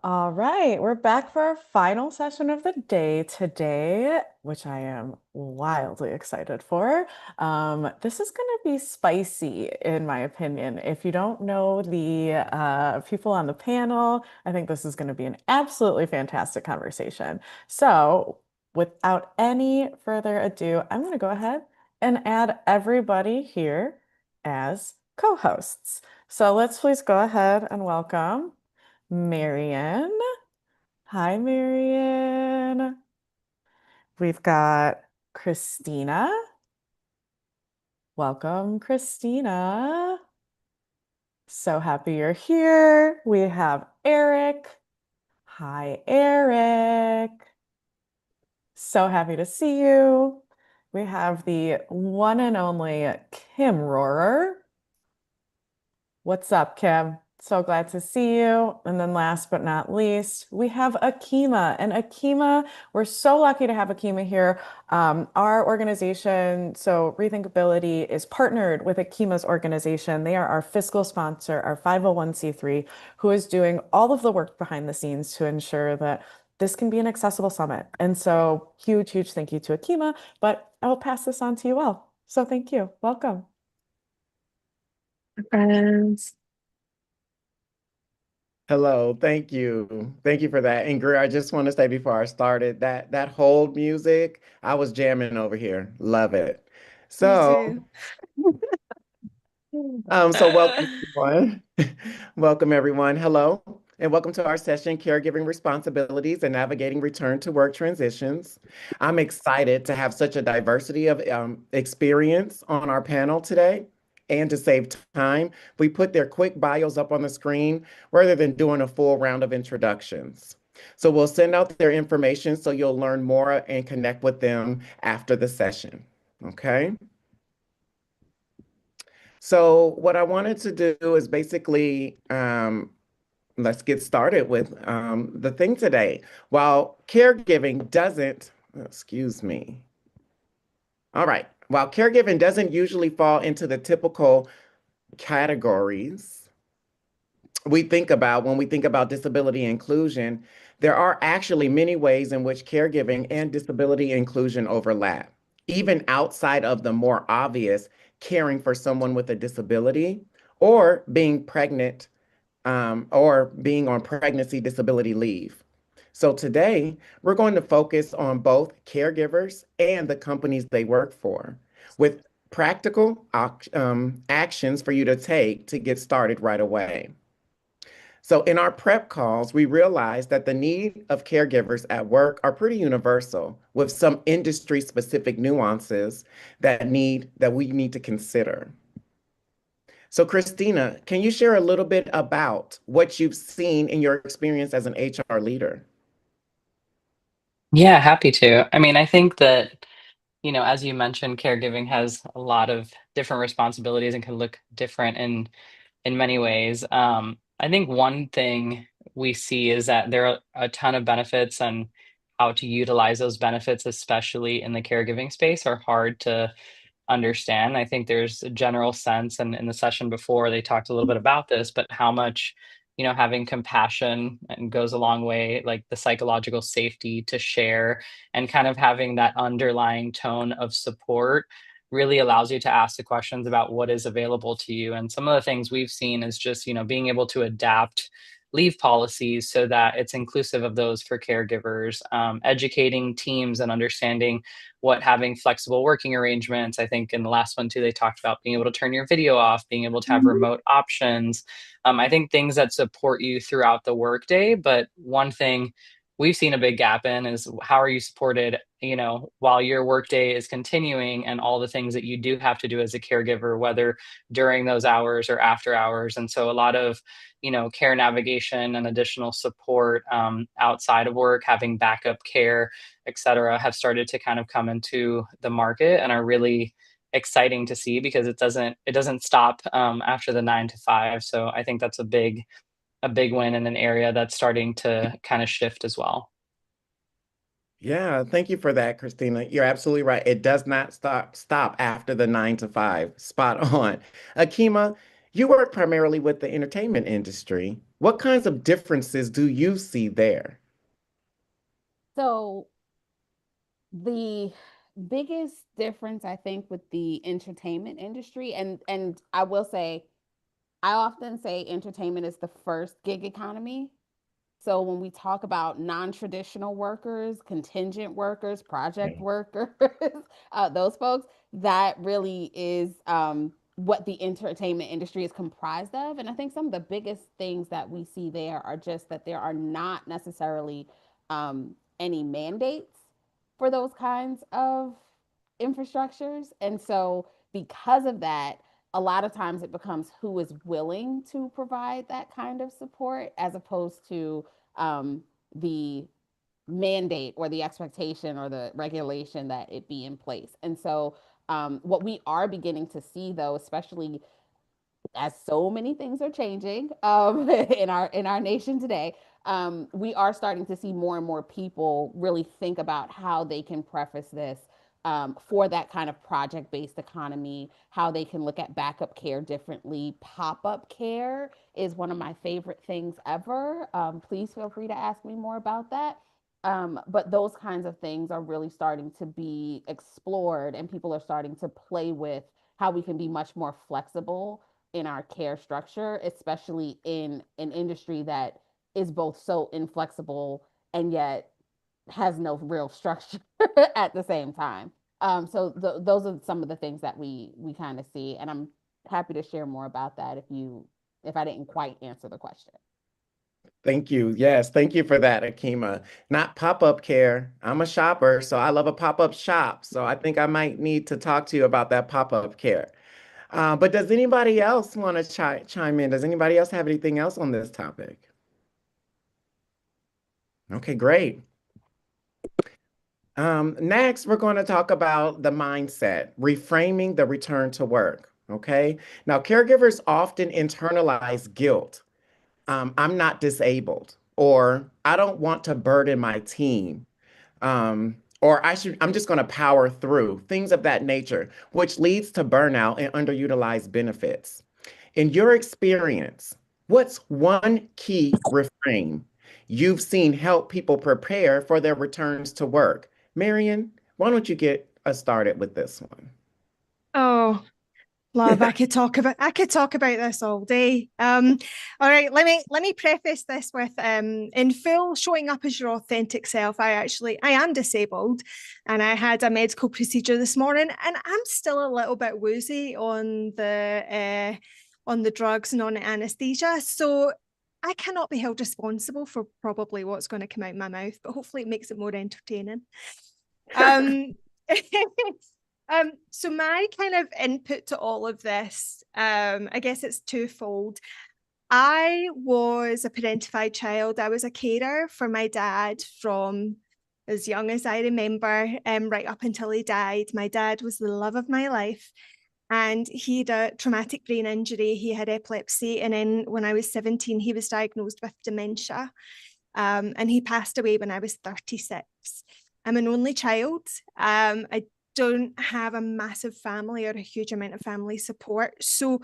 All right, we're back for our final session of the day today, which I am wildly excited for. This is going to be spicy, in my opinion. If you don't know the people on the panel, I think this is going to be an absolutely fantastic conversation. So, without any further ado, I'm going to go ahead and add everybody here as co-hosts. So, let's please go ahead and welcome Marian. Hi, Marian. We've got Christina. Welcome, Christina. So happy you're here. We have Eric. Hi, Eric. So happy to see you. We have the one and only Kim Rohrer. What's up, Kim? So glad to see you. And then last but not least, we have Akima. And Akima, we're so lucky to have Akima here. Our organization, so Rethinkability, is partnered with Akima's organization. They are our fiscal sponsor, our 501(c)(3), who is doing all of the work behind the scenes to ensure that this can be an accessible summit. And so huge, huge thank you to Akima, but I will pass this on to you all. So thank you. Welcome. Friends. Hello, thank you. Thank you for that. And Greer, I just want to say before I started that hold music, I was jamming over here. Love it. Me So, too. so welcome everyone. Welcome everyone. Hello, and welcome to our session, Caregiving Responsibilities and Navigating Return to Work Transitions. I'm excited to have such a diversity of experience on our panel today. And to save time, we put their quick bios up on the screen rather than doing a full round of introductions. So we'll send out their information so you'll learn more and connect with them after the session. Okay? So what I wanted to do is basically let's get started with the thing today. While caregiving doesn't, excuse me. All right. While caregiving doesn't usually fall into the typical categories we think about when we think about disability inclusion, there are actually many ways in which caregiving and disability inclusion overlap, even outside of the more obvious caring for someone with a disability or being pregnant or being on pregnancy disability leave. So today, we're going to focus on both caregivers and the companies they work for with practical actions for you to take to get started right away. So in our prep calls, we realized that the need of caregivers at work are pretty universal, with some industry-specific nuances that we need to consider. So Christina, can you share a little bit about what you've seen in your experience as an HR leader? Yeah, happy to. I mean, I think that, as you mentioned, caregiving has a lot of different responsibilities and can look different in many ways. I think one thing we see is that there are a ton of benefits, and how to utilize those benefits, especially in the caregiving space, are hard to understand. I think there's a general sense, and in the session before, they talked a little bit about this, but how much, having compassion and goes a long way, like the psychological safety to share and kind of having that underlying tone of support really allows you to ask the questions about what is available to you. And some of the things we've seen is just, being able to adapt leave policies so that it's inclusive of those for caregivers, educating teams and understanding what having flexible working arrangements. I think in the last one too, they talked about being able to turn your video off, being able to have Mhm. remote options. I think things that support you throughout the workday. But one thing we've seen a big gap in is how are you supported, while your workday is continuing and all the things that you do have to do as a caregiver, whether during those hours or after hours. And so a lot of, care navigation and additional support outside of work, having backup care, et cetera, have started to kind of come into the market and are really exciting to see because it doesn't stop after the 9 to 5. So I think that's a big win in an area that's starting to kind of shift as well. Yeah, thank you for that, Christina. You're absolutely right. It does not stop after the 9 to 5. Spot on. Akima, You work primarily with the entertainment industry. What kinds of differences do you see there? So the biggest difference I think with the entertainment industry, and I will say, I often say entertainment is the first gig economy. So when we talk about non-traditional workers, contingent workers, project Okay. workers, those folks, that really is what the entertainment industry is comprised of. And I think some of the biggest things that we see there are just that there are not necessarily any mandates for those kinds of infrastructures. And so because of that, a lot of times it becomes who is willing to provide that kind of support as opposed to the mandate or the expectation or the regulation that it be in place. And so, what we are beginning to see, though, especially as so many things are changing in our nation today, we are starting to see more and more people really think about how they can preface this for that kind of project-based economy, how they can look at backup care differently. Pop-up care is one of my favorite things ever. Please feel free to ask me more about that. But those kinds of things are really starting to be explored, and people are starting to play with how we can be much more flexible in our care structure, especially in an industry that is both so inflexible and yet has no real structure at the same time. So those are some of the things that we kind of see, and I'm happy to share more about that if I didn't quite answer the question. Thank you. Yes, thank you for that, Akima. Not pop-up care. I'm a shopper, so I love a pop-up shop. So I think I might need to talk to you about that pop-up care. But does anybody else want to chime in? Does anybody else have anything else on this topic? Okay, great. Next, we're going to talk about the mindset, reframing the return to work. Okay. Now, caregivers often internalize guilt. I'm not disabled, or I don't want to burden my team, or I'm just going to power through, things of that nature, which leads to burnout and underutilized benefits. In your experience, what's one key reframe you've seen help people prepare for their returns to work? Marion, why don't you get us started with this one? Oh, love, I could talk about this all day. All right, let me preface this with in full showing up as your authentic self. I am disabled and I had a medical procedure this morning and I'm still a little bit woozy on the drugs and on the anesthesia. So I cannot be held responsible for probably what's going to come out of my mouth, but hopefully it makes it more entertaining. Um so my kind of input to all of this, I guess it's twofold. I was a parentified child. I was a carer for my dad from as young as I remember, right up until he died. My dad was the love of my life. And he had a traumatic brain injury. He had epilepsy. And then when I was 17, he was diagnosed with dementia. And he passed away when I was 36. I'm an only child. I don't have a massive family or a huge amount of family support. So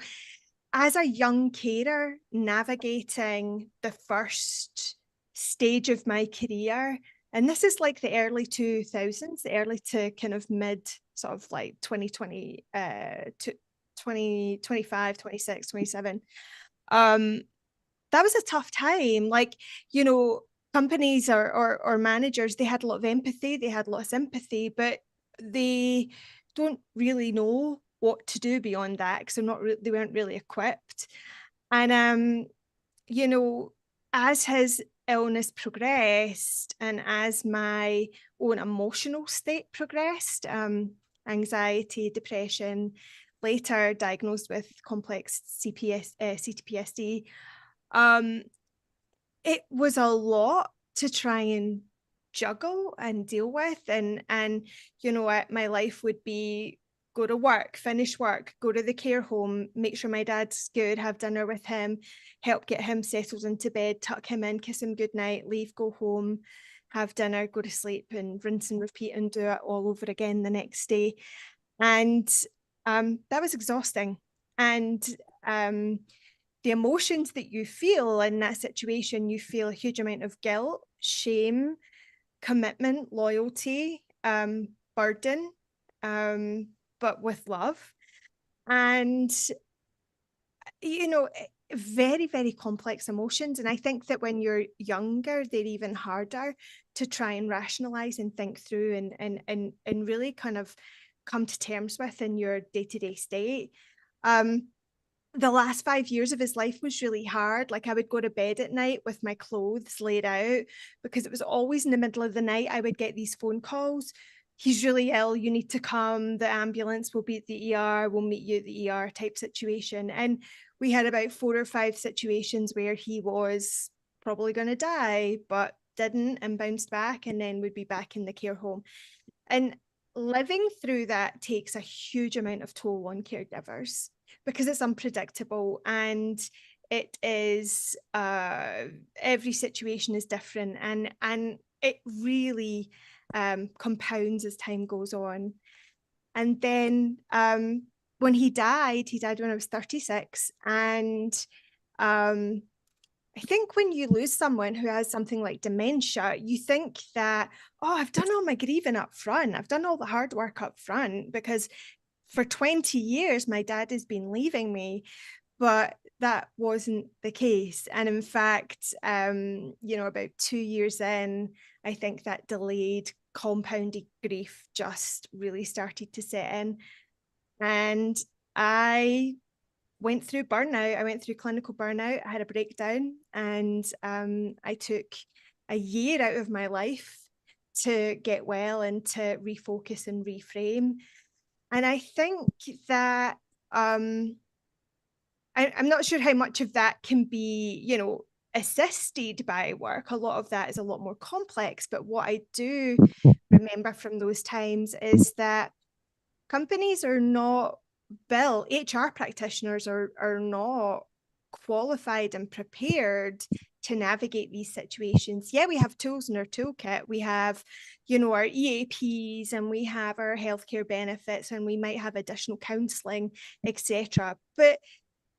as a young carer, navigating the first stage of my career, and this is like the early 2000s, the early to kind of mid sort of like 2020 to 2025, 26, 27. That was a tough time. Like, you know, companies or managers, they had a lot of empathy, they had a lot of sympathy, but they don't really know what to do beyond that because they weren't really equipped. And you know, as his illness progressed and as my own emotional state progressed, anxiety, depression, later diagnosed with complex CTPSD, it was a lot to try and juggle and deal with. And you know what, my life would be go to work, finish work, go to the care home, make sure my dad's good, have dinner with him, help get him settled into bed, tuck him in, kiss him goodnight, leave, go home, have dinner, go to sleep, and rinse and repeat and do it all over again the next day. And that was exhausting. And the emotions that you feel in that situation, you feel a huge amount of guilt, shame, commitment, loyalty, burden, but with love. And, you know, very, very complex emotions. And I think that when you're younger, they're even harder to try and rationalize and think through and really kind of come to terms with in your day-to-day state. The last 5 years of his life was really hard. Like, I would go to bed at night with my clothes laid out because it was always in the middle of the night. I would get these phone calls. He's really ill. You need to come. The ambulance will be at the ER. We'll meet you at the ER type situation. And we had about 4 or 5 situations where he was probably going to die, but didn't and bounced back and then would be back in the care home. And living through that takes a huge amount of toll on caregivers because it's unpredictable and it is every situation is different and it really compounds as time goes on. And then when he died when I was 36. And I think when you lose someone who has something like dementia, you think that, oh, I've done all my grieving up front. I've done all the hard work up front because for 20 years, my dad has been leaving me. But that wasn't the case. And in fact, about 2 years in, I think that delayed compounded grief just really started to set in. And I went through burnout. I went through clinical burnout. I had a breakdown and I took a year out of my life to get well and to refocus and reframe. And I think that I'm not sure how much of that can be, assisted by work. A lot of that is a lot more complex. But what I do remember from those times is that companies are not built, HR practitioners are not qualified and prepared to navigate these situations. Yeah, we have tools in our toolkit. We have, our EAPs and we have our healthcare benefits and we might have additional counselling, etc. But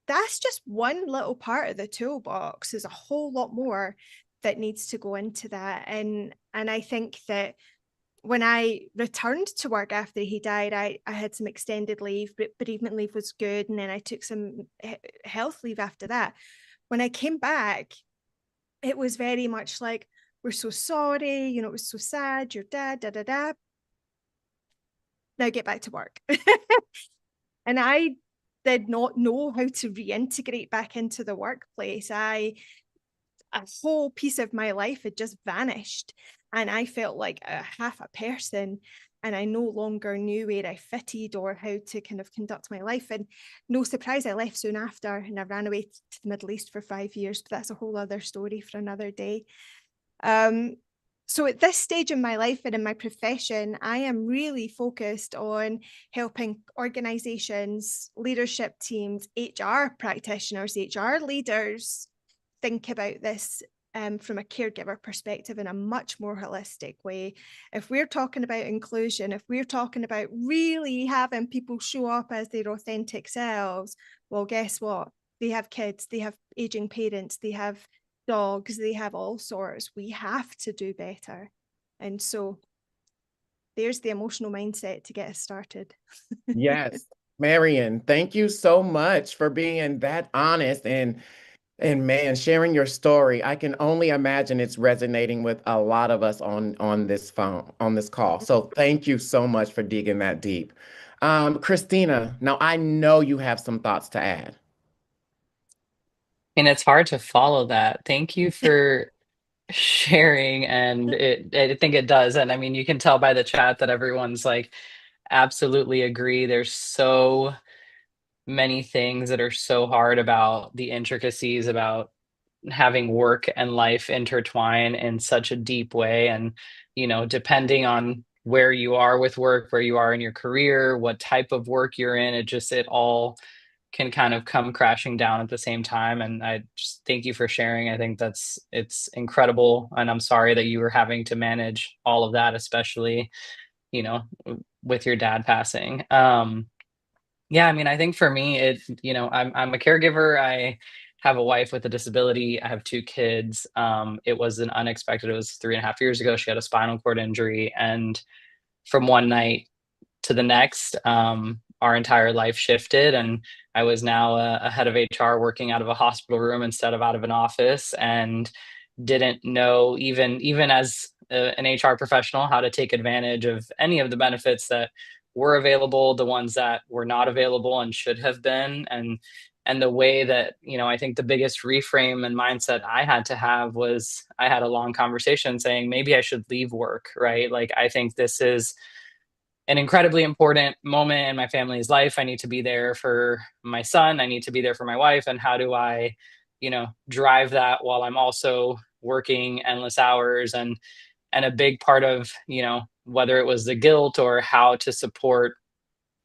that's just one little part of the toolbox. There's a whole lot more that needs to go into that. And I think that when I returned to work after he died, I had some extended leave, but bereavement leave was good. And then I took some health leave after that. When I came back, it was very much like, we're so sorry, it was so sad, your dad, da, da, da. Now get back to work. And I did not know how to reintegrate back into the workplace. A whole piece of my life had just vanished and I felt like half a person and I no longer knew where I fitted or how to kind of conduct my life. And no surprise, I left soon after and I ran away to the Middle East for 5 years, but that's a whole other story for another day. So at this stage in my life and in my profession, I am really focused on helping organizations, leadership teams, HR practitioners, HR leaders think about this from a caregiver perspective in a much more holistic way. If we're talking about inclusion, if we're talking about really having people show up as their authentic selves, well, guess what? They have kids, they have aging parents, they have dogs, they have all sorts. We have to do better. And so there's the emotional mindset to get us started. Yes, Marion, thank you so much for being that honest and man, sharing your story. I can only imagine it's resonating with a lot of us on this call. So thank you so much for digging that deep. Christina, now I know you have some thoughts to add. And it's hard to follow that. Thank you for sharing, and I think it does. And I mean, you can tell by the chat that everyone's like, absolutely agree. There's so many things that are so hard about the intricacies about having work and life intertwine in such a deep way. And, depending on where you are with work, where you are in your career, what type of work you're in, it all can kind of come crashing down at the same time. And I just thank you for sharing. I think it's incredible. And I'm sorry that you were having to manage all of that, especially, you know, with your dad passing. Yeah, I mean, I think for me, I'm a caregiver. I have a wife with a disability. I have two kids. It was an unexpected. It was 3.5 years ago. She had a spinal cord injury, and from one night to the next, our entire life shifted, and I was now a head of HR working out of a hospital room instead of out of an office, and didn't know even as an HR professional how to take advantage of any of the benefits that were available, the ones that were not available and should have been, and the way that I think the biggest reframe and mindset I had to have was I had a long conversation saying maybe I should leave work, right? Like I think this is an incredibly important moment in my family's life. I need to be there for my son. I need to be there for my wife. And how do I, drive that while I'm also working endless hours? And a big part of, whether it was the guilt or how to support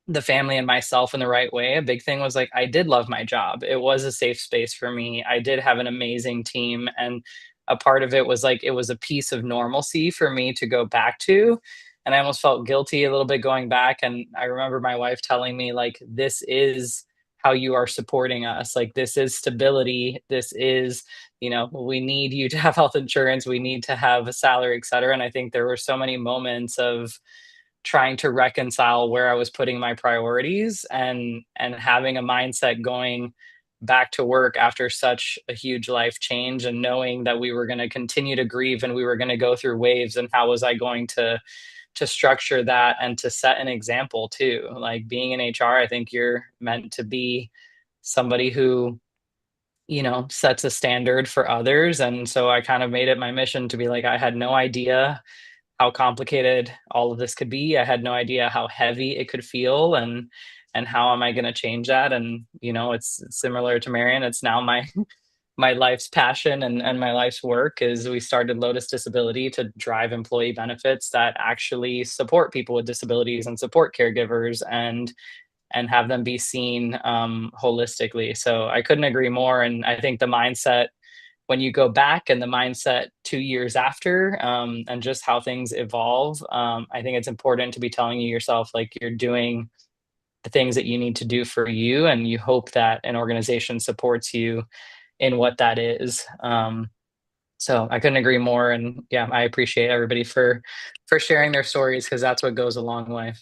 the family and myself in the right way, a big thing was like I did love my job. It was a safe space for me. I did have an amazing team, and a part of it was like it was a piece of normalcy for me to go back to. And I almost felt guilty a little bit going back, and I remember my wife telling me like this is how you are supporting us. Like this is stability. This is, we need you to have health insurance. We need to have a salary, et cetera. And I think there were so many moments of trying to reconcile where I was putting my priorities, and having a mindset going back to work after such a huge life change, and knowing that we were going to continue to grieve and we were going to go through waves, and how was I going to structure that and to set an example too. Like being in HR, I think you're meant to be somebody who sets a standard for others. And so I kind of made it my mission to be like, I had no idea how complicated all of this could be. I had no idea how heavy it could feel, and how am I going to change that? And it's similar to Marion. It's now my my life's passion, and my life's work is we started Lotus Disability to drive employee benefits that actually support people with disabilities and support caregivers, and have them be seen holistically. So I couldn't agree more. And I think the mindset when you go back, and the mindset 2 years after, and just how things evolve, I think it's important to be telling yourself like you're doing the things that you need to do for you, and you hope that an organization supports you in what that is. So I couldn't agree more, and yeah, I appreciate everybody for sharing their stories, because that's what goes a long way.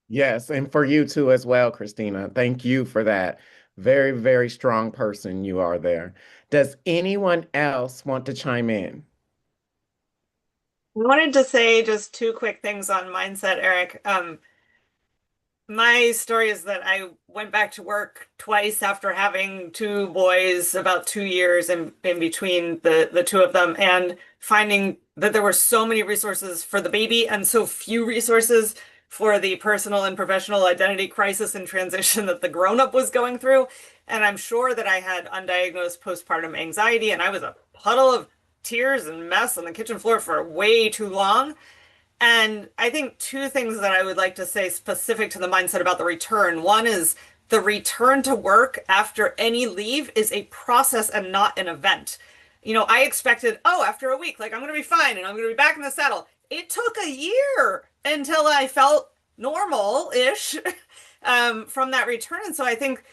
Yes, and for you too as well, Christina. Thank you for that. Very, very strong person you are there. Does anyone else want to chime in? I wanted to say just two quick things on mindset, Eric. My story is that I went back to work twice after having two boys, about 2 years in between the two of them, and finding that there were so many resources for the baby and so few resources for the personal and professional identity crisis and transition that the grown-up was going through. And I'm sure that I had undiagnosed postpartum anxiety, and I was a puddle of tears and mess on the kitchen floor for way too long. And I think two things that I would like to say specific to the mindset about the return. One is the return to work after any leave is a process and not an event. I expected, oh, after a week, like I'm going to be fine and I'm going to be back in the saddle. It took a year until I felt normal-ish from that return. And so I think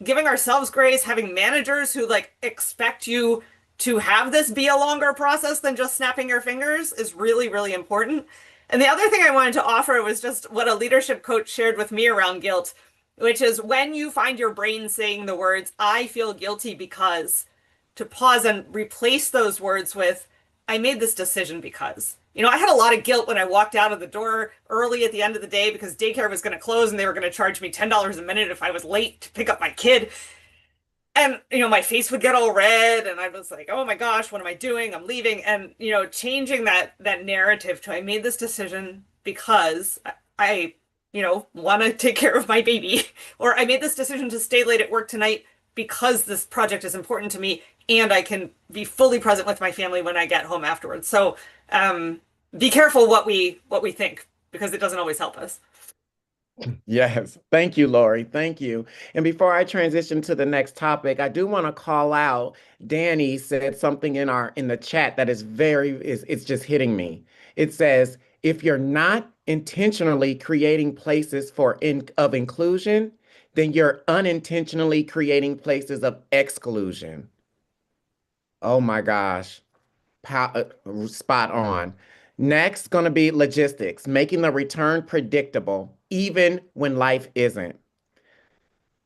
giving ourselves grace, having managers who like expect you to have this be a longer process than just snapping your fingers is really, really important. And the other thing I wanted to offer was just what a leadership coach shared with me around guilt, which is when you find your brain saying the words, I feel guilty because, to pause and replace those words with, I made this decision because. I had a lot of guilt when I walked out of the door early at the end of the day because daycare was going to close and they were going to charge me $10 a minute if I was late to pick up my kid. And, my face would get all red and I was like, oh my gosh, what am I doing? I'm leaving. And, changing that narrative to I made this decision because I want to take care of my baby, or I made this decision to stay late at work tonight because this project is important to me and I can be fully present with my family when I get home afterwards. So, be careful what we think, because it doesn't always help us. Yes. Thank you, Lori. Thank you. And before I transition to the next topic, I do want to call out Danny said something in the chat that it's just hitting me. It says, if you're not intentionally creating places of inclusion, then you're unintentionally creating places of exclusion. Oh my gosh. Spot on. Next, going to be logistics, making the return predictable, even when life isn't.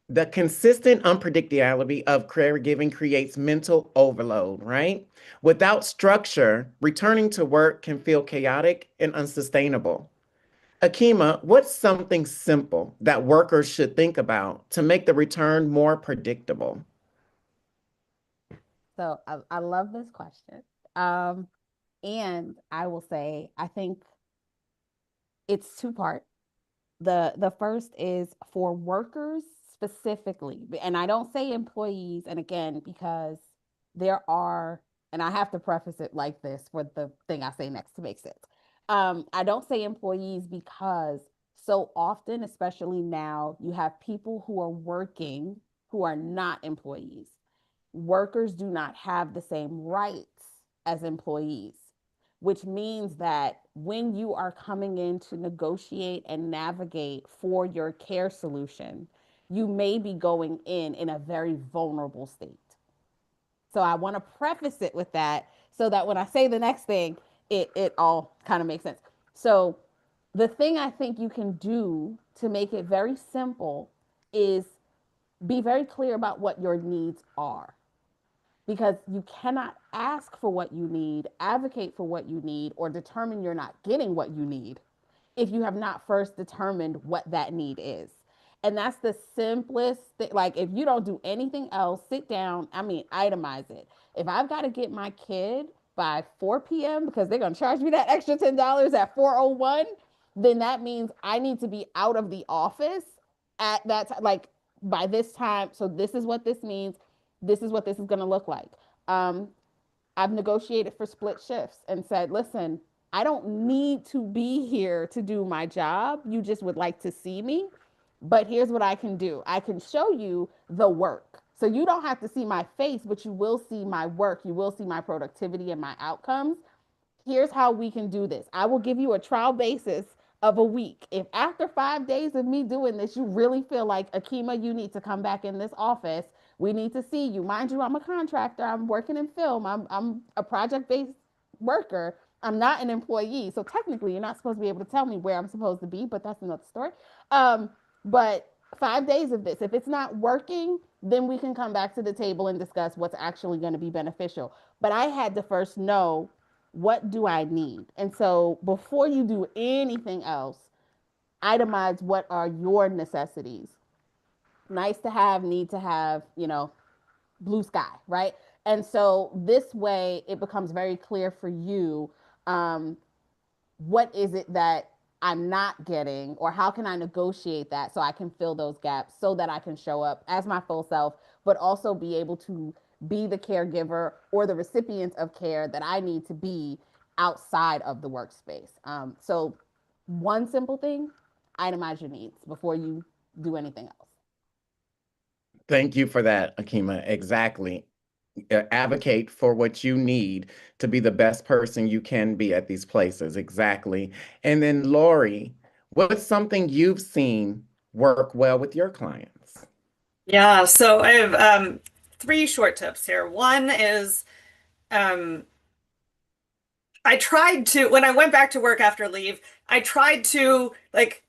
The consistent unpredictability of caregiving creates mental overload, right? Without structure, returning to work can feel chaotic and unsustainable. Akima, what's something simple that workers should think about to make the return more predictable? So I love this question. Um, and I will say, I think it's two part. The first is for workers specifically, and I don't say employees, and again, because there are, and I have to preface it like this for the thing I say next to make sense. I don't say employees because so often, especially now, you have people who are working who are not employees. Workers do not have the same rights as employees, which means that when you are coming in to negotiate and navigate for your care solution, you may be going in a very vulnerable state. So I want to preface it with that so that when I say the next thing, it all kind of makes sense. So the thing I think you can do to make it very simple is be very clear about what your needs are, because you cannot ask for what you need, advocate for what you need, or determine you're not getting what you need if you have not first determined what that need is. And that's the simplest thing. Like, if you don't do anything else, sit down, I mean, itemize it. If I've got to get my kid by 4 p.m. because they're going to charge me that extra $10 at 4:01, then that means I need to be out of the office at that time, like by this time. So, this is what this means. This is what this is going to look like. Um, I've negotiated for split shifts and said, listen, I don't need to be here to do my job. You just would like to see me. But here's what I can do, I can show you the work. So you don't have to see my face, but you will see my work. You will see my productivity and my outcomes. Here's how we can do this. I will give you a trial basis of a week. If after 5 days of me doing this, you really feel like, Akima, you need to come back in this office, we need to see you. Mind you, I'm a contractor. I'm working in film. I'm a project based worker. I'm not an employee. So technically, you're not supposed to be able to tell me where I'm supposed to be, but that's another story. But 5 days of this, if it's not working, then we can come back to the table and discuss what's actually going to be beneficial. But I had to first know, what do I need? And so before you do anything else, itemize what are your necessities. Nice to have, need to have, blue sky, right? And so this way it becomes very clear for you, um, what is it that I'm not getting, or how can I negotiate that so I can fill those gaps so that I can show up as my full self, but also be able to be the caregiver or the recipient of care that I need to be outside of the workspace. So, one simple thing, itemize your needs before you do anything else. Thank you for that, Akima. Exactly. Advocate for what you need to be the best person you can be at these places. Exactly. And then, Lori, what's something you've seen work well with your clients? Yeah, so I have three short tips here. One is um, I tried to, when I went back to work after leave, I tried to like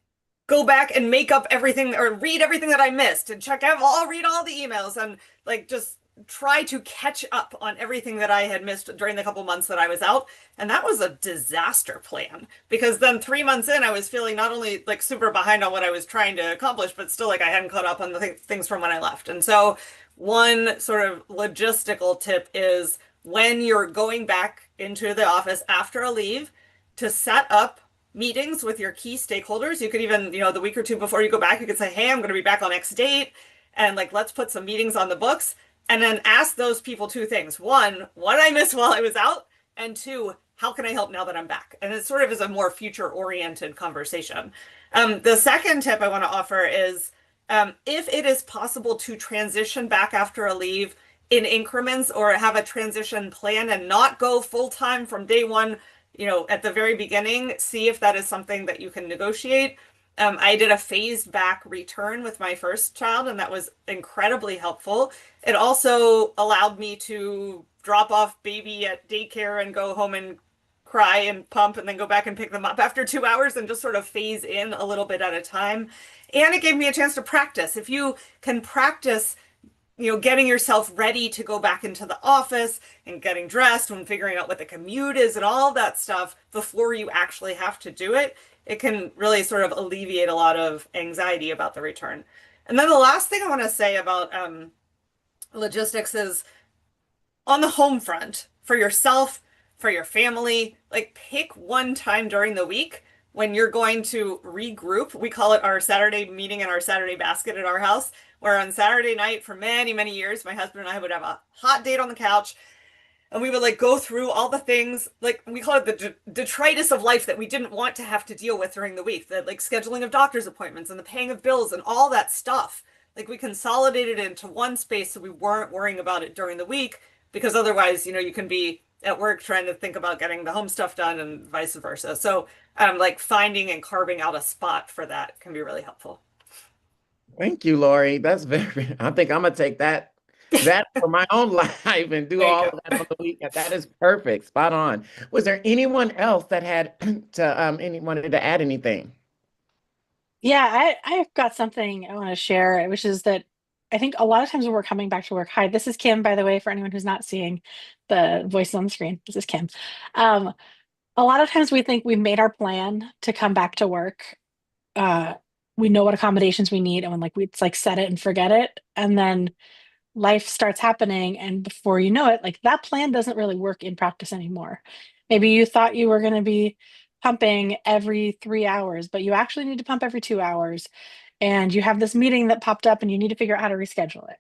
go back and make up everything or read everything that I missed and check out, I'll read all the emails and like just try to catch up on everything that I had missed during the couple months that I was out. And that was a disaster plan because then 3 months in, I was feeling not only like super behind on what I was trying to accomplish, but still like I hadn't caught up on the things from when I left. And so one sort of logistical tip is when you're going back into the office after a leave to set up meetings with your key stakeholders. You could even, the week or two before you go back, you could say, hey, I'm going to be back on X date. And like, let's put some meetings on the books. And then ask those people two things. One, what did I miss while I was out? And two, how can I help now that I'm back? And it sort of is a more future-oriented conversation. The second tip I want to offer is if it is possible to transition back after a leave in increments or have a transition plan and not go full-time from day one, at the very beginning, see if that is something that you can negotiate. I did a phased back return with my first child, and that was incredibly helpful. It also allowed me to drop off baby at daycare and go home and cry and pump and then go back and pick them up after 2 hours and just sort of phase in a little bit at a time. And it gave me a chance to practice. If you can practice, getting yourself ready to go back into the office and getting dressed and figuring out what the commute is and all that stuff before you actually have to do it, it can really sort of alleviate a lot of anxiety about the return. And then the last thing I want to say about logistics is on the home front for yourself, for your family, like pick one time during the week when you're going to regroup. We call it our Saturday meeting and our Saturday basket at our house, where on Saturday night for many, many years, my husband and I would have a hot date on the couch and we would like go through all the things, like we call it the detritus of life that we didn't want to have to deal with during the week, the like scheduling of doctor's appointments and the paying of bills and all that stuff. Like we consolidated it into one space so we weren't worrying about it during the week, because otherwise, you can be at work trying to think about getting the home stuff done and vice versa. So like finding and carving out a spot for that can be really helpful. Thank you, Lori. That's very, I think I'm gonna take that for my own life and do There you all go. of that on the weekend. That is perfect. Spot on. Was there anyone else that had wanted to add anything? Yeah, I've got something I want to share, which is that I think a lot of times when we're coming back to work, hi, this is Kim, by the way, for anyone who's not seeing the voice on the screen. This is Kim. Um, a lot of times we think we've made our plan to come back to work. Uh, we know what accommodations we need, and when like it's like set it and forget it, and then life starts happening, and before you know it, like that plan doesn't really work in practice anymore. Maybe you thought you were going to be pumping every 3 hours, but you actually need to pump every 2 hours, and you have this meeting that popped up and you need to figure out how to reschedule it.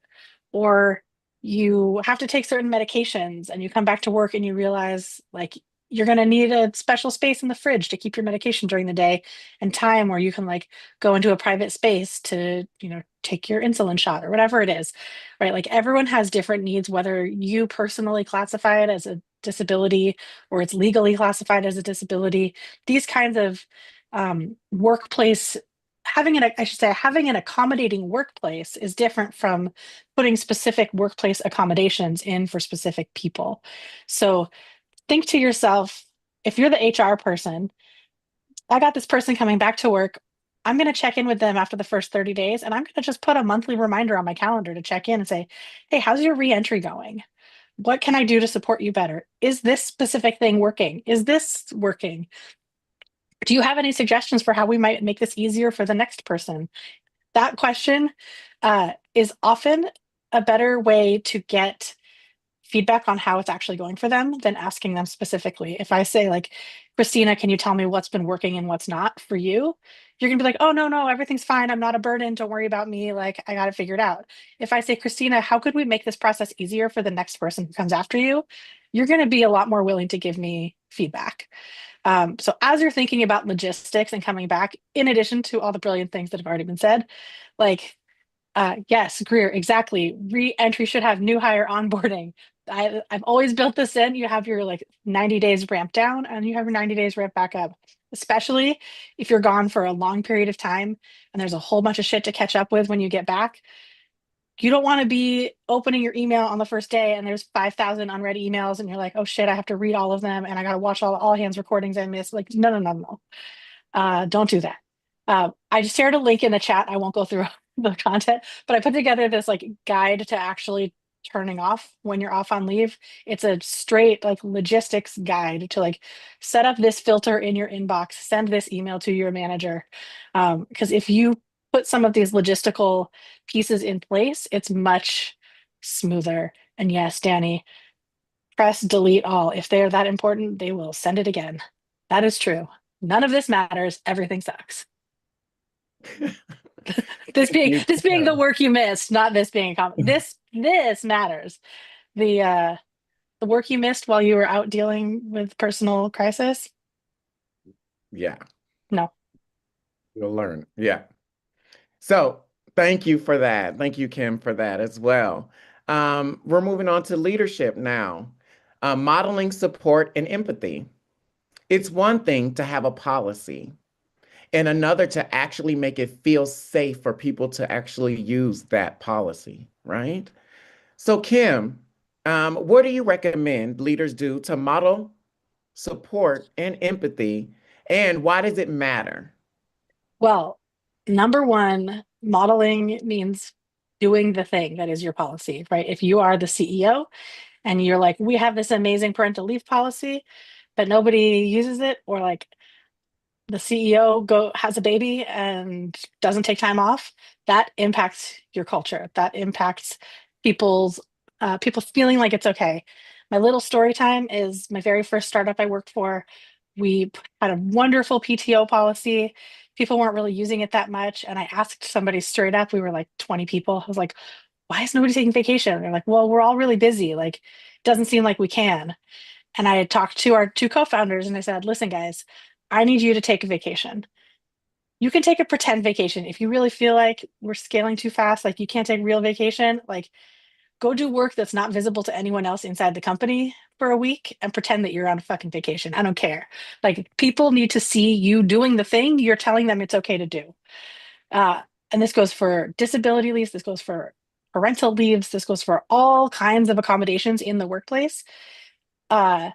Or you have to take certain medications and you come back to work and you realize like you're going to need a special space in the fridge to keep your medication during the day, and time where you can like go into a private space to, take your insulin shot or whatever it is, right? Like everyone has different needs, whether you personally classify it as a disability or it's legally classified as a disability. These kinds of workplace I should say, having an accommodating workplace is different from putting specific workplace accommodations in for specific people. So think to yourself, if you're the HR person, I got this person coming back to work. I'm going to check in with them after the first 30 days, and I'm going to just put a monthly reminder on my calendar to check in and say, hey, how's your reentry going? What can I do to support you better? Is this specific thing working? Is this working? Do you have any suggestions for how we might make this easier for the next person? That question is often a better way to get feedback on how it's actually going for them than asking them specifically. If I say like, Christina, can you tell me what's been working and what's not for you? You're gonna be like, oh no, everything's fine. I'm not a burden. Don't worry about me. Like I got it figured out. If I say, Christina, how could we make this process easier for the next person who comes after you? You're gonna be a lot more willing to give me feedback. So as you're thinking about logistics and coming back, in addition to all the brilliant things that have already been said, like yes, Greer, exactly. Re-entry should have new hire onboarding. I've always built this in. You have your like 90 days ramp down and you have your 90 days ramp back up, especially if you're gone for a long period of time and there's a whole bunch of shit to catch up with when you get back. You don't want to be opening your email on the first day and there's 5,000 unread emails and you're like, oh shit, I have to read all of them and I got to watch all hands recordings I missed. Like, no. Don't do that. I just shared a link in the chat. I won't go through the content, but I put together this like guide to actually turning off when you're off on leave. It's a straight like logistics guide to like set up this filter in your inbox, send this email to your manager. Because if you put some of these logistical pieces in place, it's much smoother. And yes, Danny, press delete all. If they're that important, they will send it again. That is true. None of this matters. Everything sucks. This being the work you missed, not this being a comment. This matters. The work you missed while you were out dealing with personal crisis. Yeah, No. you'll learn. Yeah. So thank you for that. Thank you, Kim, for that as well. We're moving on to leadership now. Modeling support and empathy. It's one thing to have a policy. and another to actually make it feel safe for people to actually use that policy, right? So, Kim, what do you recommend leaders do to model support and empathy, and why does it matter? Well, number one, modeling means doing the thing that is your policy, right? If you are the CEO and you're like, we have this amazing parental leave policy, but nobody uses it, or like the CEO has a baby and doesn't take time off, that impacts your culture. That impacts people's people feeling like it's okay. My little story time is my very first startup I worked for. We had a wonderful PTO policy. People weren't really using it that much. And I asked somebody straight up, we were like 20 people. I was like, why is nobody taking vacation? They're like, well, we're all really busy. Like, it doesn't seem like we can. And I had talked to our two co-founders and I said, listen, guys, I need you to take a vacation. You can take a pretend vacation. If you really feel like we're scaling too fast, like you can't take real vacation, like go do work that's not visible to anyone else inside the company for a week and pretend that you're on a fucking vacation. I don't care. Like people need to see you doing the thing you're telling them it's okay to do. Uh, and this goes for disability leaves, this goes for parental leaves, this goes for all kinds of accommodations in the workplace. Uh,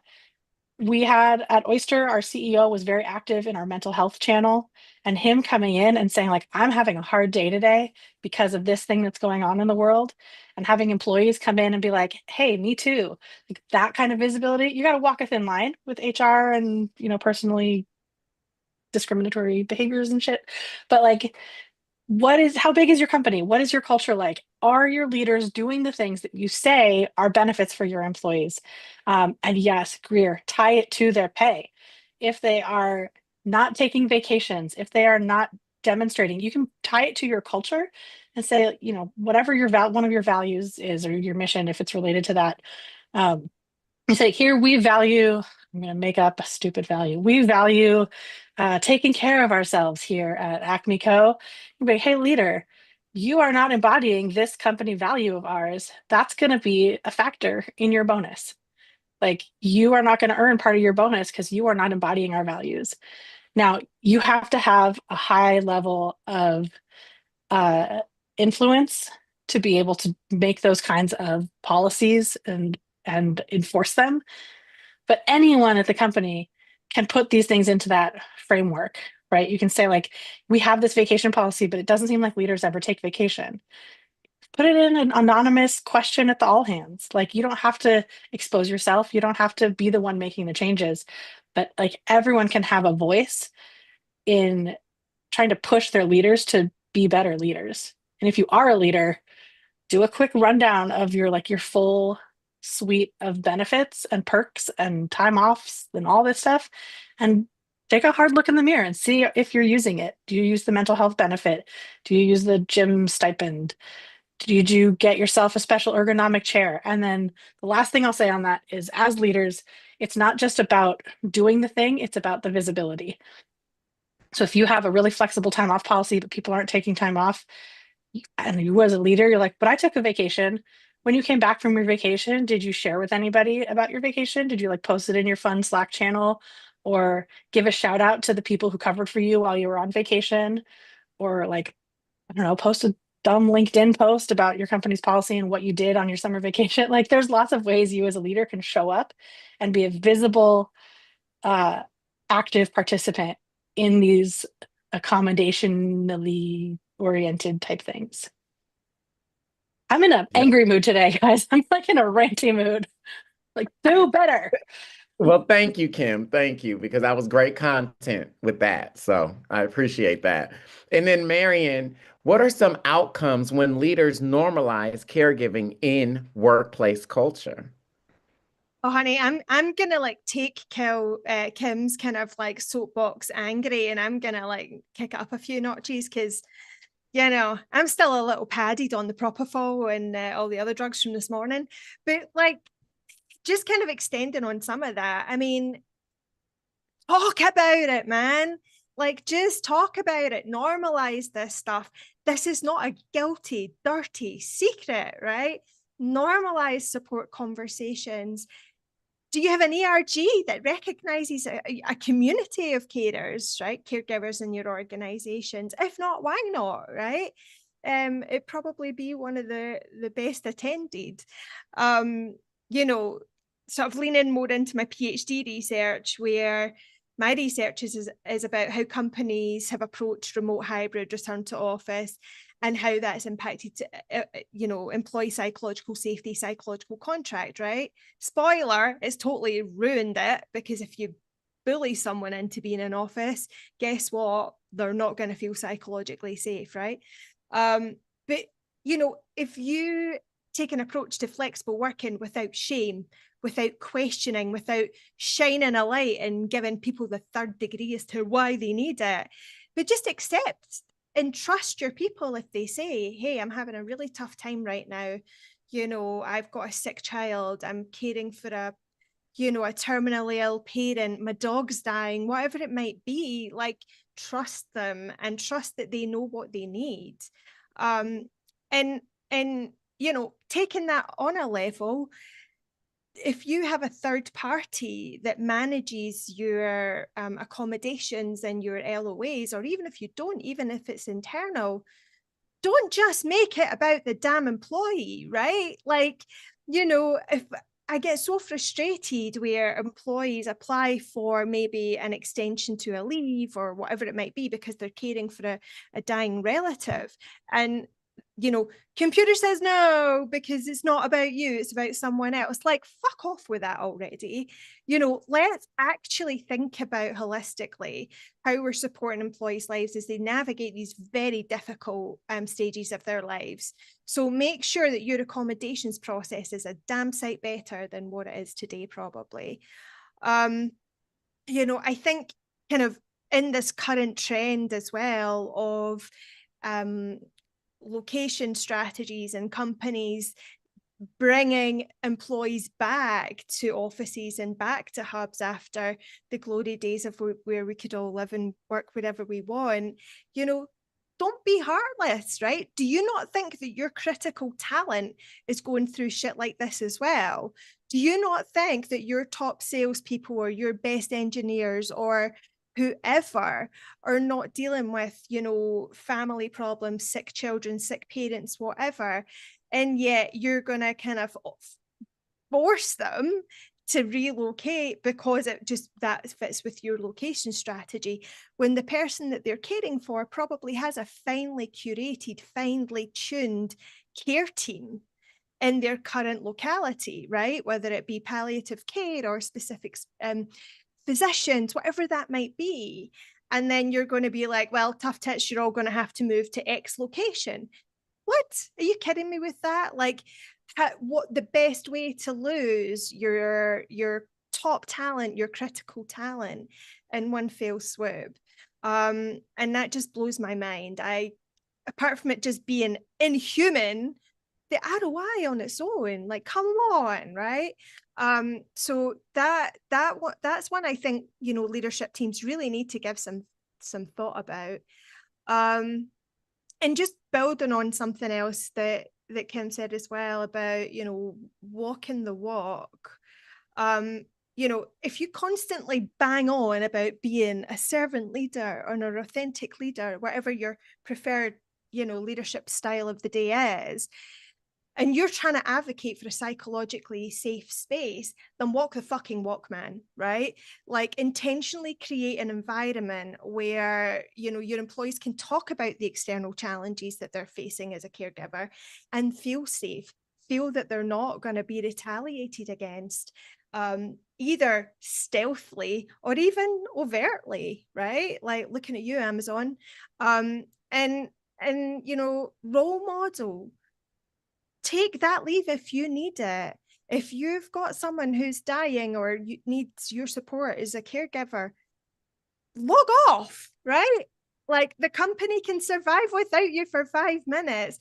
we had at Oyster, our CEO was very active in our mental health channel, and him coming in and saying, like, I'm having a hard day today because of this thing that's going on in the world, and having employees come in and be like, hey, me too. Like that kind of visibility, you got to walk a thin line with HR and, personally discriminatory behaviors and shit. But like, how big is your company? What is your culture like? Are your leaders doing the things that you say are benefits for your employees? And yes, Greer, tie it to their pay. If they are not taking vacations, if they are not demonstrating, you can tie it to your culture and say, whatever one of your values is, or your mission, if it's related to that. You say, here we value, I'm going to make up a stupid value. We value taking care of ourselves here at Acme Co. You're like, hey, leader, you are not embodying this company value of ours. That's going to be a factor in your bonus. Like, you are not going to earn part of your bonus because you are not embodying our values. Now, you have to have a high level of uh, influence to be able to make those kinds of policies and enforce them. But anyone at the company can put these things into that framework, right? You can say, like, we have this vacation policy, but it doesn't seem like leaders ever take vacation. Put it in an anonymous question at the all hands. Like, you don't have to expose yourself. You don't have to be the one making the changes, but like everyone can have a voice in trying to push their leaders to be better leaders. And if you are a leader, do a quick rundown of your full suite of benefits and perks and time offs and all this stuff, and take a hard look in the mirror and see if you're using it. Do you use the mental health benefit? Do you use the gym stipend? Did you get yourself a special ergonomic chair? And then the last thing I'll say on that is, as leaders, it's not just about doing the thing, it's about the visibility. So if you have a really flexible time off policy, but people aren't taking time off, and you as a leader, you're like, but I took a vacation. When you came back from your vacation, did you share with anybody about your vacation? Did you like post it in your fun Slack channel, or give a shout out to the people who covered for you while you were on vacation? Or like, I don't know, post a dumb LinkedIn post about your company's policy and what you did on your summer vacation. Like, there's lots of ways you as a leader can show up and be a visible, uh, active participant in these accommodationally oriented type things. I'm in an angry mood today, guys. I'm like in a ranty mood. Like, do better. Well, thank you, Kim. Thank you, because that was great content with that. So I appreciate that. And then, Marion, what are some outcomes when leaders normalize caregiving in workplace culture? Oh, honey, I'm gonna like take Kim's kind of like soapbox angry, and I'm gonna like kick it up a few notches because I'm still a little padded on the propofol and all the other drugs from this morning. But like, just kind of extending on some of that. I mean, talk about it, man. Like, just talk about it. Normalize this stuff. This is not a guilty, dirty secret, right? Normalize support conversations. Do you have an ERG that recognizes a community of carers, right? Caregivers in your organizations? If not, why not, right? It'd probably be one of the best attended. You know, sort of leaning more into my PhD research, where my research is about how companies have approached remote hybrid return to office and how that's impacted, employee psychological safety, psychological contract, right? Spoiler, it's totally ruined it, because if you bully someone into being in office, guess what? They're not going to feel psychologically safe, right? But, if you take an approach to flexible working without shame, without questioning, without shining a light and giving people the third degree as to why they need it, but just accept and trust your people if they say, hey, I'm having a really tough time right now. I've got a sick child. I'm caring for a terminally ill parent. My dog's dying, whatever it might be. Like, trust them and trust that they know what they need. And taking that on a level, if you have a third party that manages your accommodations and your LOAs, or even if you don't, even if it's internal, don't just make it about the damn employee, right? Like, if I get so frustrated where employees apply for maybe an extension to a leave or whatever it might be because they're caring for a dying relative, and computer says no because it's not about you, it's about someone else. Like, fuck off with that already. Let's actually think about holistically how we're supporting employees' lives as they navigate these very difficult stages of their lives. So make sure that your accommodations process is a damn sight better than what it is today, probably. I think kind of in this current trend as well of location strategies and companies bringing employees back to offices and back to hubs after the glory days of where we could all live and work wherever we want, don't be heartless, right? Do you not think that your critical talent is going through shit like this as well? Do you not think that your top salespeople or your best engineers or whoever are not dealing with, family problems, sick children, sick parents, whatever, and yet you're going to kind of force them to relocate because that fits with your location strategy, when the person that they're caring for probably has a finely curated, finely tuned care team in their current locality, right? Whether it be palliative care or specific physicians, whatever that might be. And then you're going to be like, well, tough tits, you're all going to have to move to X location. What? Are you kidding me with that? Like, what the best way to lose your top talent, your critical talent in one fell swoop? And that just blows my mind. Apart from it just being inhuman, the ROI on its own, like, come on, right? So that's one I think, leadership teams really need to give some thought about. And just building on something else that Kim said as well about, walking the walk. If you constantly bang on about being a servant leader or an authentic leader, whatever your preferred, leadership style of the day is, and you're trying to advocate for a psychologically safe space, then walk the fucking walk, man, right? Like, intentionally create an environment where, your employees can talk about the external challenges that they're facing as a caregiver and feel safe, feel that they're not going to be retaliated against, either stealthily or even overtly, right? Like, looking at you, Amazon, and role model. Take that leave if you need it. If you've got someone who's dying or needs your support as a caregiver, log off, right? Like, the company can survive without you for 5 minutes.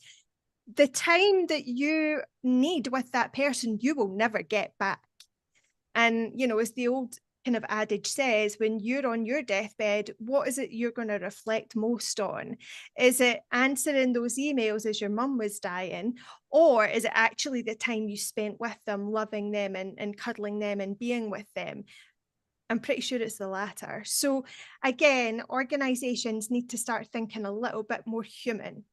The time that you need with that person, you will never get back. And, as the old kind of adage says, when you're on your deathbed, what is it you're going to reflect most on? Is it answering those emails as your mum was dying? Or is it actually the time you spent with them, loving them and cuddling them and being with them? I'm pretty sure it's the latter. So again, organizations need to start thinking a little bit more human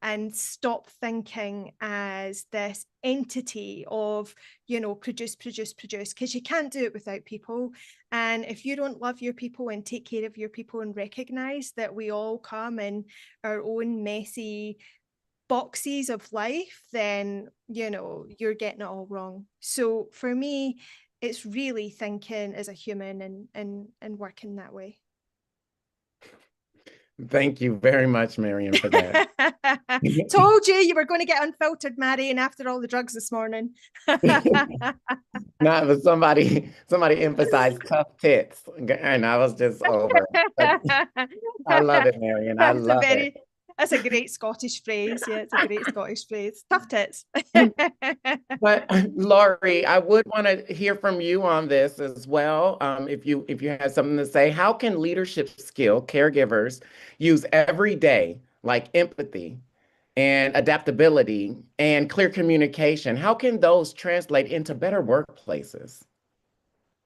and stop thinking as this entity of, produce, because you can't do it without people. And if you don't love your people and take care of your people and recognize that we all come in our own messy boxes of life, then, you're getting it all wrong. So for me, it's really thinking as a human and working that way. Thank you very much, Marion, for that. Told you were going to get unfiltered, Marion, after all the drugs this morning. No, but somebody emphasized tough tits, and I was just over it. But I love it, Marion. I love it. That's a great Scottish phrase. Yeah, it's a great Scottish phrase. Tough tits. But Laurie, I would want to hear from you on this as well. If you have something to say, how can leadership skill caregivers use every day, like empathy and adaptability and clear communication? How can those translate into better workplaces?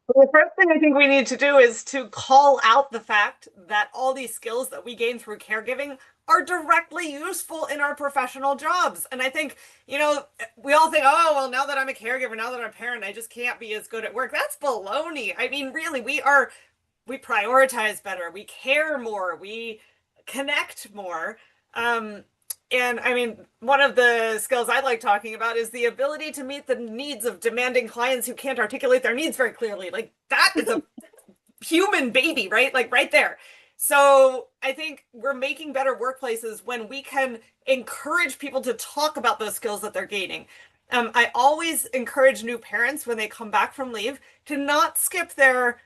The first thing I think we need to do is to call out the fact that all these skills that we gain through caregiving are directly useful in our professional jobs. And I think, we all think, oh, well, now that I'm a caregiver, now that I'm a parent, I just can't be as good at work. That's baloney. I mean, really, we prioritize better, we care more, we connect more. And I mean, one of the skills I like talking about is the ability to meet the needs of demanding clients who can't articulate their needs very clearly. Like, that is a human baby, right? Like, right there. So I think we're making better workplaces when we can encourage people to talk about those skills that they're gaining. I always encourage new parents when they come back from leave to not skip their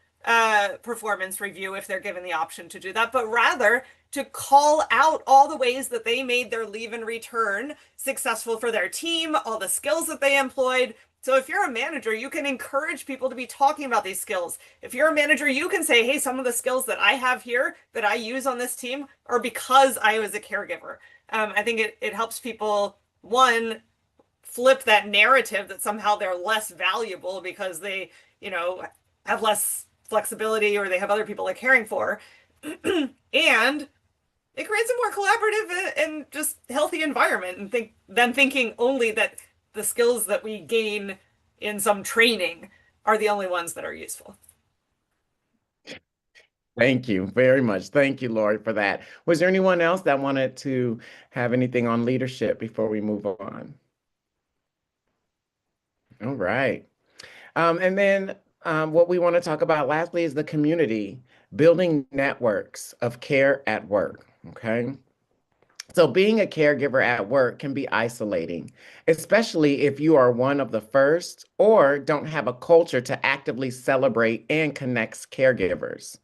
performance review if they're given the option to do that, but rather to call out all the ways that they made their leave and return successful for their team, all the skills that they employed. So if you're a manager, you can encourage people to be talking about these skills. If you're a manager, you can say, hey, some of the skills that I have here that I use on this team are because I was a caregiver. I think it helps people, one, flip that narrative that somehow they're less valuable because they, have less flexibility or they have other people they're caring for. And it creates a more collaborative and just healthy environment, and thinking only that the skills that we gain in some training are the only ones that are useful. Thank you very much. Thank you, Laurie, for that. Was there anyone else that wanted to have anything on leadership before we move on? All right. And then what we want to talk about lastly is the community, building networks of care at work. Okay. So being a caregiver at work can be isolating, especially if you are one of the first or don't have a culture to actively celebrate and connect caregivers.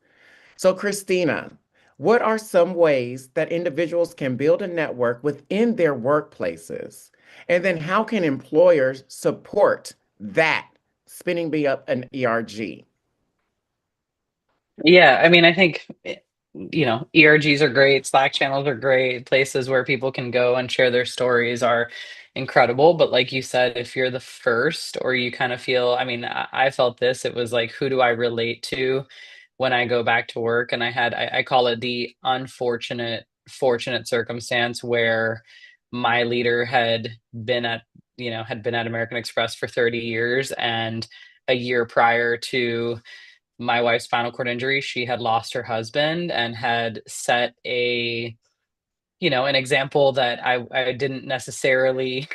So Christina, what are some ways that individuals can build a network within their workplaces? And then how can employers support that, spinning me up an ERG? Yeah, I mean, I think, ERGs are great, Slack channels are great, places where people can go and share their stories are incredible. But like you said, if you're the first or you kind of feel, I mean, I felt this, it was like, who do I relate to when I go back to work? And I call it the fortunate circumstance where my leader had been at American Express for 30 years, and a year prior to my wife's spinal cord injury, she had lost her husband and had set an example that I didn't necessarily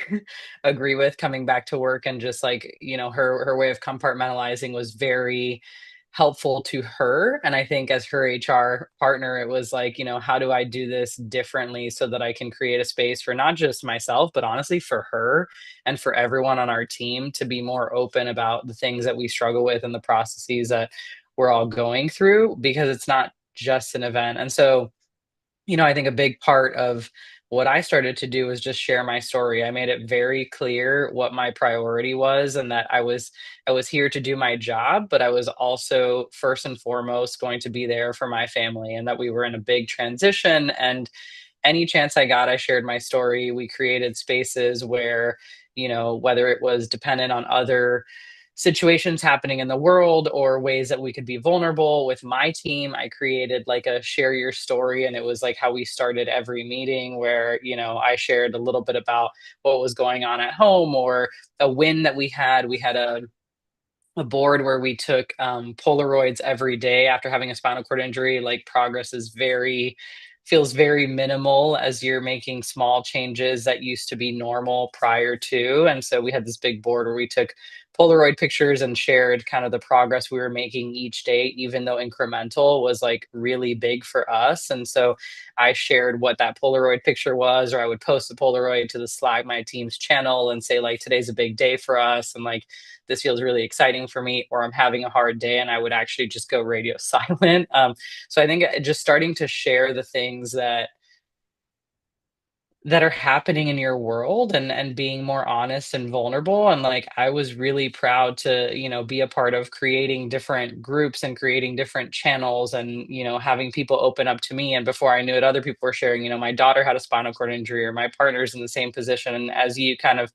agree with, coming back to work, and just like, her way of compartmentalizing was very helpful to her. And I think as her HR partner, it was like, how do I do this differently so that I can create a space for not just myself, but honestly for her and for everyone on our team to be more open about the things that we struggle with and the processes that we're all going through, because it's not just an event. And so, I think a big part of what I started to do was just share my story. I made it very clear what my priority was, and that I was here to do my job, but I was also first and foremost going to be there for my family, and that we were in a big transition. And any chance I got, I shared my story. We created spaces where, whether it was dependent on other situations happening in the world or ways that we could be vulnerable with my team, I created like a share your story. And it was like how we started every meeting where, I shared a little bit about what was going on at home or a win that we had. We had a board where we took Polaroids every day after having a spinal cord injury. Like progress feels very minimal as you're making small changes that used to be normal prior to. And so we had this big board where we took Polaroid pictures and shared kind of the progress we were making each day, even though incremental was like really big for us. And so I shared what that Polaroid picture was, or I would post a Polaroid to the Slack, my team's channel, and say, like, today's a big day for us. And like, this feels really exciting for me, or I'm having a hard day, and I would actually just go radio silent. So I think just starting to share the things that are happening in your world, and being more honest and vulnerable. And like, I was really proud to, be a part of creating different groups and creating different channels, and, having people open up to me. And before I knew it, other people were sharing, my daughter had a spinal cord injury, or my partner's in the same position. And as you kind of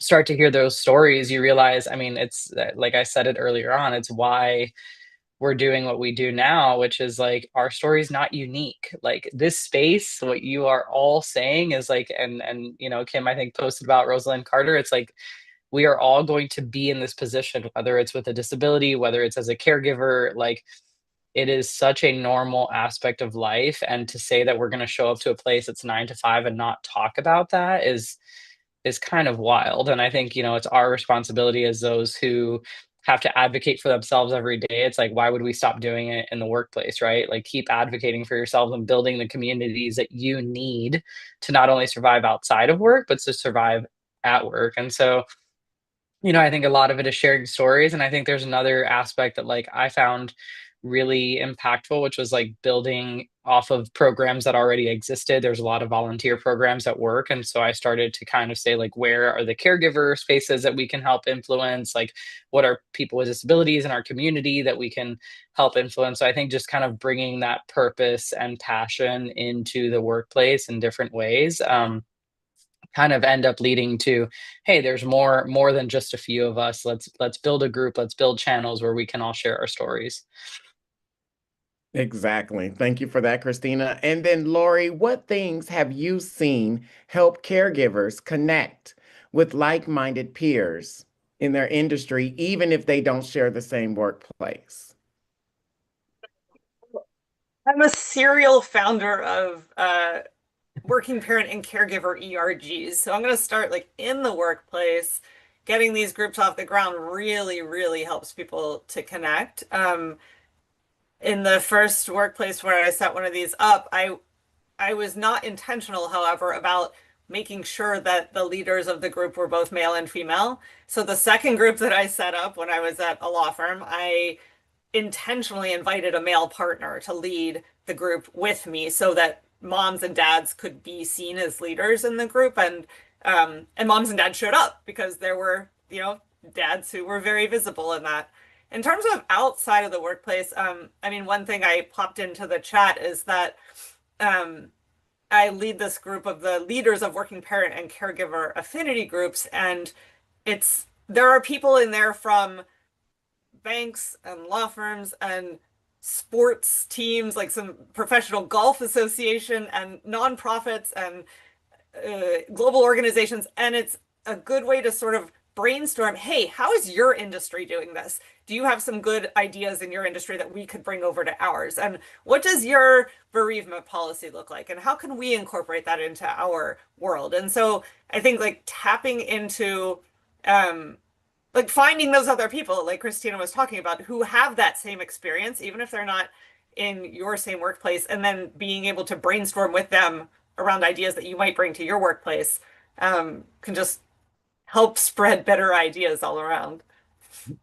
start to hear those stories, you realize, I mean, it's like I said it earlier on, it's why we're doing what we do now, which is like, our story is not unique. Like, this space, what you are all saying is like, and Kim, I think, posted about Rosalind Carter. It's like, we are all going to be in this position, whether it's with a disability, whether it's as a caregiver. Like, it is such a normal aspect of life. And to say that we're going to show up to a place that's 9 to 5 and not talk about that is kind of wild. And I think, it's our responsibility as those who have to advocate for themselves every day. It's like, why would we stop doing it in the workplace, right? Like, keep advocating for yourselves and building the communities that you need to not only survive outside of work, but to survive at work. And so, I think a lot of it is sharing stories. And I think there's another aspect that, like, I found really impactful, which was like building off of programs that already existed. There's a lot of volunteer programs at work. And so I started to kind of say, like, where are the caregiver spaces that we can help influence? Like, what are people with disabilities in our community that we can help influence? So I think just kind of bringing that purpose and passion into the workplace in different ways. Kind of end up leading to, hey, there's more than just a few of us. Let's build a group, let's build channels where we can all share our stories. Exactly. Thank you for that, Christina. And then, Lori, what things have you seen help caregivers connect with like-minded peers in their industry, even if they don't share the same workplace? I'm a serial founder of working parent and caregiver ERGs. So I'm going to start like in the workplace. Getting these groups off the ground really, really helps people to connect. In the first workplace where I set one of these up, I was not intentional, however, about making sure that the leaders of the group were both male and female. So the second group that I set up when I was at a law firm, I intentionally invited a male partner to lead the group with me so that moms and dads could be seen as leaders in the group. And moms and dads showed up because there were, dads who were very visible in that. In terms of outside of the workplace, I mean, one thing I popped into the chat is that um, I lead this group of the leaders of working parent and caregiver affinity groups, and there are people in there from banks and law firms and sports teams, like some professional golf association and nonprofits and global organizations. And it's a good way to sort of brainstorm, hey, how is your industry doing this? Do you have some good ideas in your industry that we could bring over to ours? And what does your bereavement policy look like? And how can we incorporate that into our world? And so I think like tapping into like finding those other people, like Christina was talking about, who have that same experience, even if they're not in your same workplace, and then being able to brainstorm with them around ideas that you might bring to your workplace, can just help spread better ideas all around.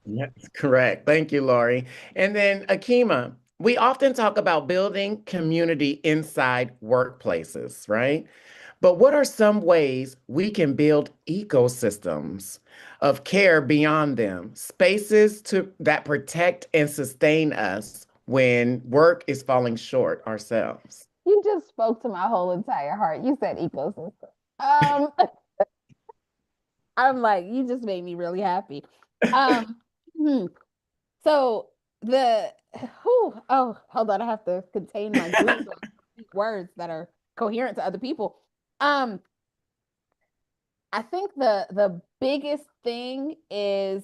Yes, correct. Thank you, Lori. And then, Akima, we often talk about building community inside workplaces, right? But what are some ways we can build ecosystems of care beyond them, spaces that protect and sustain us when work is falling short ourselves? You just spoke to my whole entire heart. You said ecosystem. Um, I'm like, you just made me really happy. Um, hmm. So the oh, hold on, I have to contain my goose so I can speak words that are coherent to other people. Um, I think the biggest thing is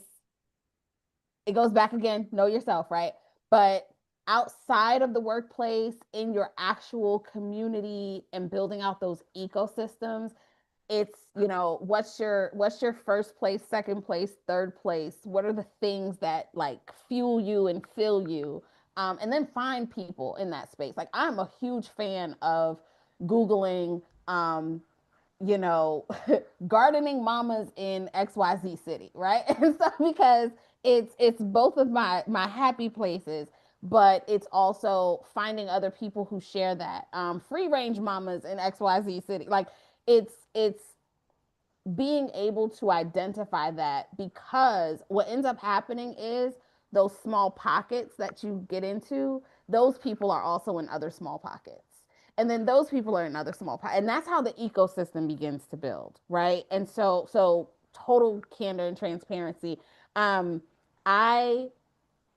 it goes back again, know yourself, right? But outside of the workplace, in your actual community and building out those ecosystems, it's, what's your first place, second place, third place? What are the things that like fuel you and fill you? And then find people in that space. Like I'm a huge fan of Googling you know, gardening mamas in XYZ city, right? And so because it's both of my happy places, but it's also finding other people who share that. Free range mamas in XYZ city. Like it's being able to identify that, because what ends up happening is those small pockets that you get into, those people are also in other small pockets. And then those people are in other small pockets. And that's how the ecosystem begins to build, right? And so total candor and transparency. I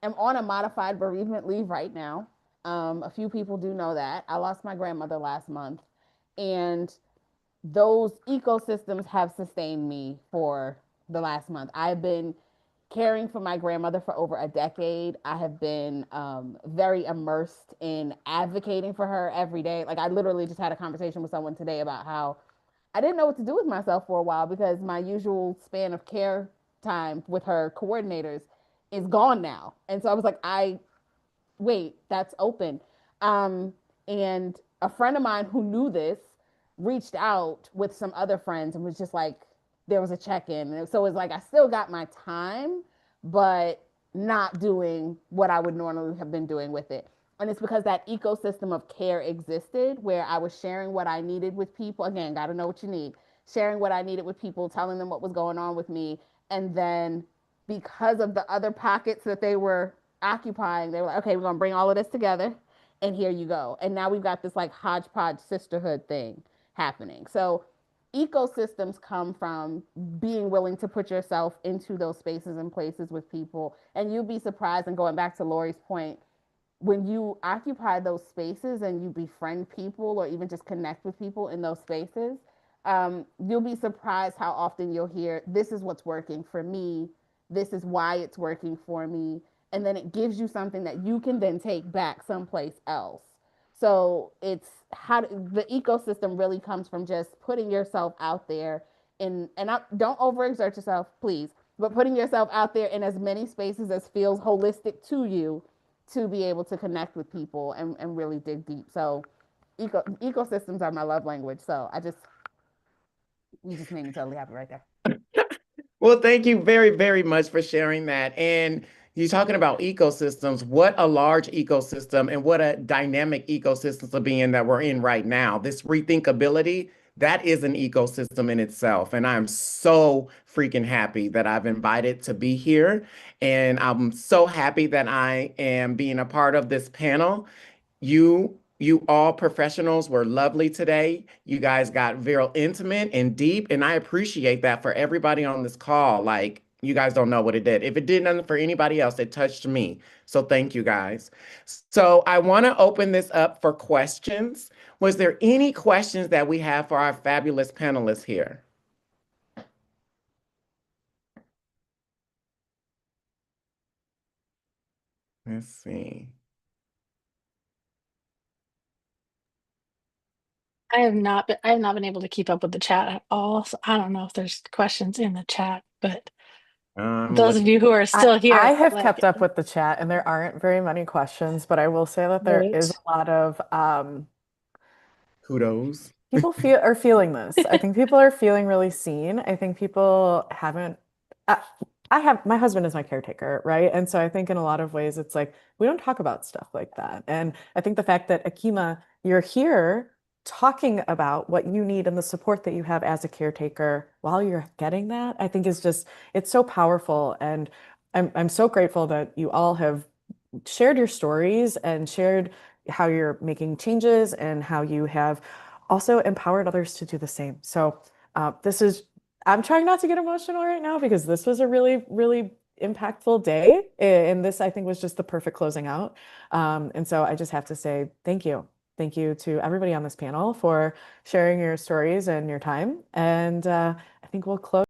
am on a modified bereavement leave right now. A few people do know that. I lost my grandmother last month. And those ecosystems have sustained me for the last month. I've been caring for my grandmother for over a decade. I have been very immersed in advocating for her every day. Like I literally just had a conversation with someone today about how I didn't know what to do with myself for a while because my usual span of care time with her coordinators is gone now. And so I was like, wait, that's open. Um, and a friend of mine who knew this reached out with some other friends and was just like, there was a check in. And so it's like, I still got my time, but not doing what I would normally have been doing with it. And it's because that ecosystem of care existed where I was sharing what I needed with people. Again, got to know what you need. Sharing what I needed with people, telling them what was going on with me. And then because of the other pockets that they were occupying, they were like, okay, we're going to bring all of this together and here you go. And now we've got this like hodgepodge sisterhood thing happening. So ecosystems come from being willing to put yourself into those spaces and places with people. And you'll be surprised, and going back to Lori's point, when you occupy those spaces and you befriend people or even just connect with people in those spaces, you'll be surprised how often you'll hear, this is what's working for me. This is why it's working for me. And then it gives you something that you can then take back someplace else. So it's how the ecosystem really comes from just putting yourself out there don't overexert yourself, please, but putting yourself out there in as many spaces as feels holistic to you to be able to connect with people and really dig deep. So ecosystems are my love language. So you just made me totally happy right there. Well, thank you very, very much for sharing that. And you're talking about ecosystems. What a large ecosystem and what a dynamic ecosystem of being that we're in right now. This rethinkability, that is an ecosystem in itself. And I'm so freaking happy that I've invited to be here. And I'm so happy that I am being a part of this panel. You all professionals were lovely today. You guys got very intimate and deep, and I appreciate that for everybody on this call. Like, you guys don't know what it did. If it did nothing for anybody else, it touched me. So thank you guys. So I want to open this up for questions. Was there any questions that we have for our fabulous panelists here? Let's see. I have not been able to keep up with the chat at all. So I don't know if there's questions in the chat, but I'm those of looking. you who are I, still I here, have like, kept up with the chat and there aren't very many questions, but I will say that there is great. a lot of Kudos. people are feeling this. I think people are feeling really seen. I think people haven't, uh, my husband is my caretaker, right? And so I think in a lot of ways, it's like we don't talk about stuff like that. And I think the fact that Akima, you're here talking about what you need and the support that you have as a caretaker while you're getting that, I think is just, it's so powerful. And I'm so grateful that you all have shared your stories and shared how you're making changes and how you have also empowered others to do the same. So this is, I'm trying not to get emotional right now because this was a really, really impactful day. And this, I think, was just the perfect closing out. And so I just have to say thank you. Thank you to everybody on this panel for sharing your stories and your time. And I think we'll close.